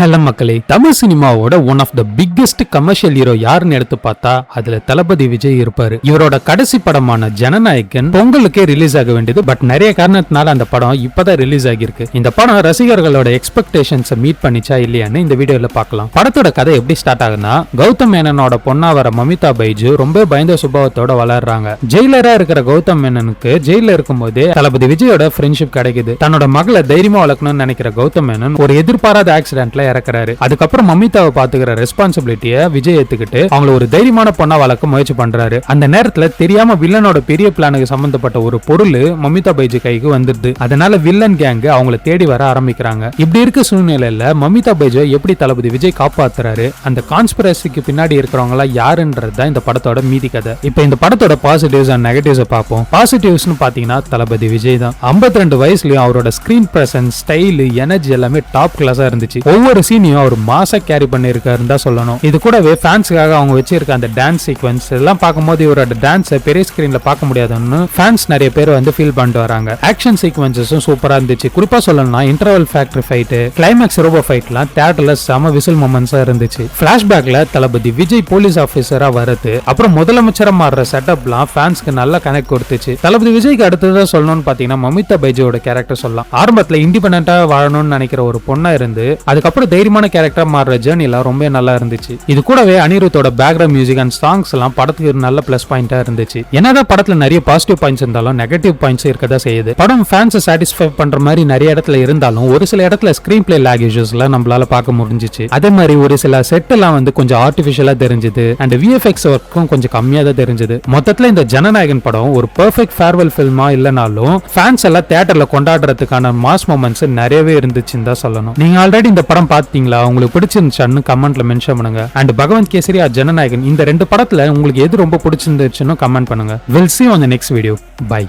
Hello மக்களே, தமிழ் சினிமாவோட one of the biggest commercial hero யாருன்னு எடுத்து பார்த்தா அதுல தளபதி விஜய் இருப்பாரு. இவரோட கடைசி படமான ஜனநாயகன் பொங்கலுக்கே ரிலீஸ் ஆக வேண்டியது. பட் நிறைய காரணத்தினால அந்த படம் இப்பதான் ரிலீஸ் ஆகியிருக்கு. இந்த படம் ரசிகர்களோட எக்ஸ்பெக்டேஷன்ஸை மீட் பண்ணிச்சா இல்லையான்னு இந்த வீடியோல பார்க்கலாம். படத்தோட கதை எப்படி ஸ்டார்ட் ஆகுதுன்னா, கௌதம் மேனனோட பொண்ணா வர மமிதா பைஜு ரொம்ப பயந்த சுபாவத்தோட வளர்றாங்க. ஜெயிலரா இருக்கிற கௌதம் மேனனுக்கு ஜெயில இருக்கும் போதே தளபதி விஜயோட ஃப்ரெண்ட்ஷிப் கிடைக்குது. தன்னோட மகளை தைரியமா வளர்க்கணும்னு நினைக்கிற கௌதம் மேனன் ஒரு எதிர்பாராத ஆக்சிடென்ட்ல இறக்குறாரு. அதுக்கப்புறம் மமிதாவை பாத்துக்கிற ரெஸ்பான்சிபிலிட்டியை விஜய் ஏத்துக்கிட்டு அவங்கள ஒரு தைரியமான பொண்ணா வளர்க்க முயற்சி பண்றாரு. அந்த நேரத்துல தெரியாம வில்லனோட பெரிய பிளானுக்கு சம்பந்தப்பட்ட ஒரு பொருள் மமிதா பைஜு கைக்கு வந்துருது. அதனால வில்லன் கேங் அவங்கள தேடி வர ஆரம்பிக்கிறாங்க. இப்படி இருக்க சூழ்நிலையில மமிதா பைஜு எப்படி தளபதி விஜய் காப்பாத்துறாரு, அந்த கான்ஸ்பிரசிக்கு பின்னாடி இருக்கிறவங்க யாருன்றது இந்த படத்தோட மீதி கதை. இப்ப இந்த படத்தோட பாசிட்டிவ்ஸ் அண்ட் நெகட்டிவ்ஸ் பார்ப்போம். பாசிட்டிவ்ஸ்னு பாத்தீங்கன்னா தளபதி விஜய் தான். 52 வயசுலயும் அவரோட ஸ்கிரீன் பிரசன்ஸ், ஸ்டைல், எனர்ஜி எல்லாமே டாப் கிளாஸா இருந்துச்சு. ஒவ்வொரு சீனையும் அவர் மாசா கேரி பண்ணிருக்காருன்னு தான் சொல்லணும். இது கூடவே ஃபேன்ஸ்க்காக அவங்க வச்சிருக்க அந்த டான்ஸ் சீக்வன்ஸ் எல்லாம் பார்க்கும்போது இவரோட டான்ஸை பெரிய ஸ்கிரீன்ல பார்க்க முடியாதுன்னு ஃபேன்ஸ் நிறைய பேர் வந்து ஃபீல் பண்ணிட்டு வராங்க. ஆக்ஷன் சீக்வன்சஸும் சூப்பரா இருந்துச்சு. குறிப்பா சொல்லணும்னா interval factory fight, climax robo ஃபைட்லாம் தியேட்டர்ல செம விசில் மொமெண்ட்ஸா இருந்துச்சு. பிளாஷ்பேக்ல தளபதி விஜய் போலீஸ் ஆபீசரா வரது, அப்புறம் முதலமைச்சரா மாறுற செட்டப்லாம் ஃபேன்ஸ்க்கு நல்ல கனெக்ட் கொடுத்துச்சு. தளபதி விஜய்க்கு அடுத்ததா சொல்லணும்னு பாத்தீங்கன்னா மமிதா பைஜோட கேரக்டர் சொல்லலாம். ஆரம்பத்துல இண்டிபெண்டா வாழணும்னு நினைக்கிற ஒரு பொண்ணா இருந்து அதுக்கப்புறம் தைரியமான கேரக்டர் மாறுற ஜேர்னி எல்லாம் ரொம்ப நல்லா இருந்துச்சு. இது கூடவே அனிருத்தோட பேக்ரவுண்ட் மியூசிக் அண்ட் சாங்ஸ் எல்லாம் படத்துக்கு நல்ல பிளஸ் பாயிண்டா இருந்துச்சு. என்னதான் படத்துல நிறைய பாசிட்டிவ் பாயிண்ட்ஸ் இருந்தாலும் நெகட்டிவ் பாயிண்ட்ஸ் இருக்கதா செய்யுது. படம் ஃபேன்ஸ் சாட்டிஸ்ஃபை பண்ற மாதிரி நிறைய இடத்துல இருந்தாலும் ஒரு சில இடத்துல ஸ்கிரீன் பிளே லாக் இஷ்யூஸ்ல நம்மளால பார்க்க முடிஞ்சிச்சு. அதே மாதிரி ஒரு சில செட் எல்லாம் வந்து கொஞ்சம் ஆர்டிபிஷியலா தெரிஞ்சது அண்ட் விஎஃப்எக்ஸ் ஒர்க்கும் கொஞ்சம் கம்மியா தான் தெரிஞ்சது. மொத்தத்துல இந்த ஜனநாயகன் படம் ஒரு பெர்ஃபெக்ட் ஃபேர்வெல் ஃபில்மா இல்லனாலும் ஃபேன்ஸ் எல்லாம் தியேட்டர்ல கொண்டாடுறதுக்கான மாஸ் மொமெண்ட்ஸ் நிறையவே இருந்துச்சுன்னு தான் சொல்லணும். நீங்க ஆல்ரெடி இந்த படம் பாத்தீங்களா? உங்களுக்கு பிடிச்சிருந்துச்சான்னு கமெண்ட்ல மென்ஷன் பண்ணுங்க. அண்ட் பகவந்த் கேசரி ஜனநாயகன் இந்த ரெண்டு படத்துல உங்களுக்கு எது ரொம்ப பிடிச்சிருந்துச்சுன்னு கமெண்ட் பண்ணுங்க. We'll see you on the next video. Bye.